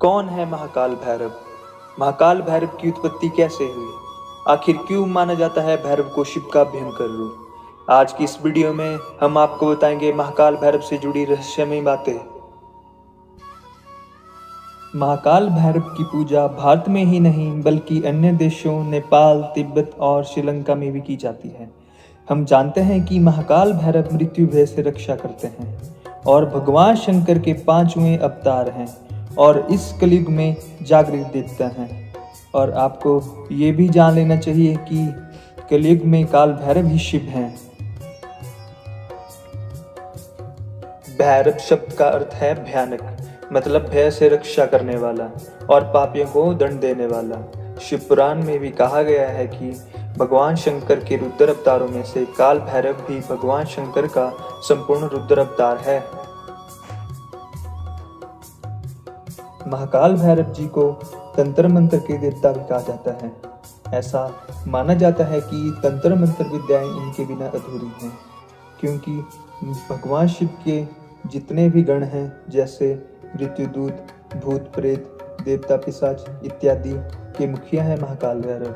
कौन है महाकाल भैरव? महाकाल भैरव की उत्पत्ति कैसे हुई? आखिर क्यों माना जाता है भैरव को शिव का भयंकर रूप? आज की इस वीडियो में हम आपको बताएंगे महाकाल भैरव से जुड़ी रहस्यमयी बातें। महाकाल भैरव की पूजा भारत में ही नहीं बल्कि अन्य देशों नेपाल, तिब्बत और श्रीलंका में भी की जाती है। हम जानते हैं कि महाकाल भैरव मृत्यु भय से रक्षा करते हैं और भगवान शंकर के पांचवें अवतार हैं और इस कलयुग में जागृत देवता हैं। और आपको ये भी जान लेना चाहिए कि कलयुग में काल भैरव ही शिव हैं। भैरव शब्द का अर्थ है भयानक, मतलब भय से रक्षा करने वाला और पापियों को दंड देने वाला। शिव पुराण में भी कहा गया है कि भगवान शंकर के रुद्र अवतारों में से काल भैरव भी भगवान शंकर का संपूर्ण रुद्र अवतार है। महाकाल भैरव जी को तंत्र मंत्र के देवता भी कहा जाता है। ऐसा माना जाता है कि तंत्र मंत्र विद्याएं इनके बिना अधूरी हैं, क्योंकि भगवान शिव के जितने भी गण हैं, जैसे मृत्युदूत, भूत प्रेत, देवता पिशाच इत्यादि के मुखिया है महाकाल भैरव।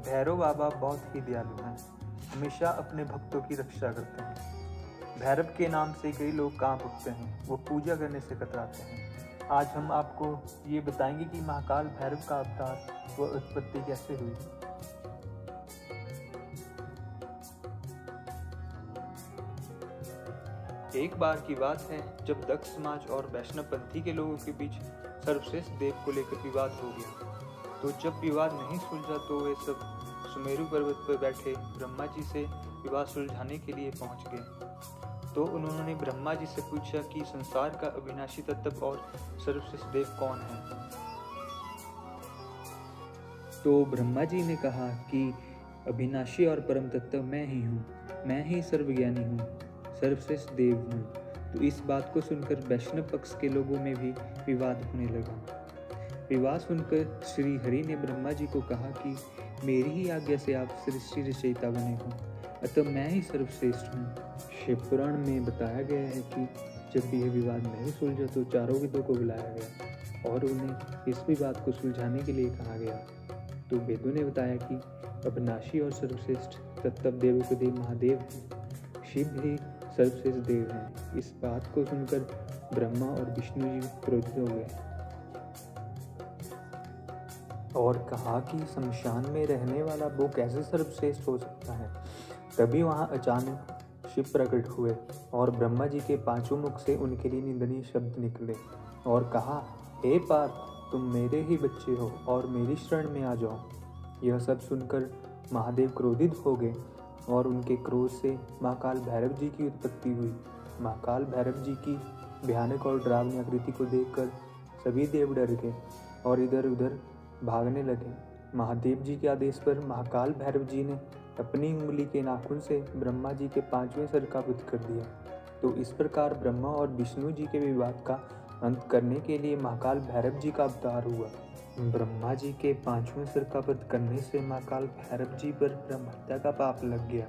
भैरव बाबा बहुत ही दयालु हैं, हमेशा अपने भक्तों की रक्षा करते हैं। भैरव के नाम से कई लोग कांप उठते हैं, वो पूजा करने से कतराते हैं। आज हम आपको ये बताएंगे कि महाकाल भैरव का अवतार व उत्पत्ति कैसे हुई। एक बार की बात है जब दक्ष समाज और वैष्णव पंथी के लोगों के बीच सर्वश्रेष्ठ देव को लेकर विवाद हो गया। तो जब विवाद नहीं सुलझा तो वे सब सुमेरु पर्वत पर बैठे ब्रह्मा जी से विवाद सुलझाने के लिए पहुंच गए। तो उन्होंने ब्रह्मा जी से पूछा कि संसार का अविनाशी तत्व और सर्वश्रेष्ठ देव कौन है। तो ब्रह्मा जी ने कहा कि अविनाशी और परम तत्व मैं ही हूँ, मैं ही सर्वज्ञानी हूँ, सर्वश्रेष्ठ देव हूँ। तो इस बात को सुनकर वैष्णव पक्ष के लोगों में भी विवाद होने लगा। विवाद सुनकर श्री हरि ने ब्रह्मा जी को कहा कि मेरी ही आज्ञा से आप सृष्टि रचयिता बने हो, अतः मैं ही सर्वश्रेष्ठ हूँ। शिव पुराण में बताया गया है कि जब यह विवाद नहीं सुलझा तो चारों वेदों को बुलाया गया और उन्हें इस विवाद को सुलझाने के लिए कहा गया। तो वेदों ने बताया कि अविनाशी और सर्वश्रेष्ठ तत्व देवों के देव महादेव हैं, शिव ही सर्वश्रेष्ठ देव हैं। इस बात को सुनकर ब्रह्मा और विष्णु जी क्रोधित हो गए और कहा कि शमशान में रहने वाला वो कैसे सर्वश्रेष्ठ हो सकता है। तभी वहां अचानक शिव प्रकट हुए और ब्रह्मा जी के पांचों मुख से उनके लिए निंदनीय शब्द निकले और कहा, हे पार्थ, तुम मेरे ही बच्चे हो और मेरी शरण में आ जाओ। यह सब सुनकर महादेव क्रोधित हो गए और उनके क्रोध से महाकाल भैरव जी की उत्पत्ति हुई। महाकाल भैरव जी की भयानक और डरावनी आकृति को देखकर सभी देव डर गए और इधर उधर भागने लगे। महादेव जी के आदेश पर महाकाल भैरव जी ने अपनी उंगली के नाखून से ब्रह्मा जी के पांचवें सर का वध कर दिया। तो इस प्रकार ब्रह्मा और विष्णु जी के विवाद का अंत करने के लिए महाकाल भैरव जी का अवतार हुआ। ब्रह्मा जी के पांचवें सर का वध करने से महाकाल भैरव जी पर ब्रह्म हत्या का पाप लग गया।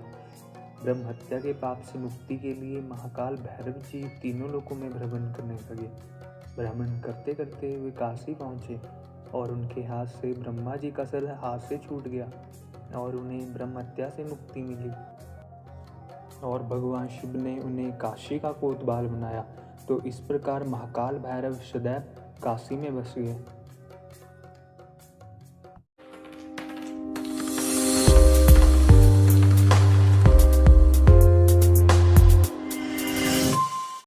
ब्रह्म हत्या के पाप से मुक्ति के लिए महाकाल भैरव जी तीनों लोकों में भ्रमण करने लगे। भ्रमण करते करते वे काशी पहुंचे और उनके हाथ से ब्रह्मा जी का सर हाथ से छूट गया और उन्हें ब्रह्म हत्या से मुक्ति मिली और भगवान शिव ने उन्हें काशी का कोतवाल बनाया। तो इस प्रकार महाकाल भैरव सदैव काशी में बस गए।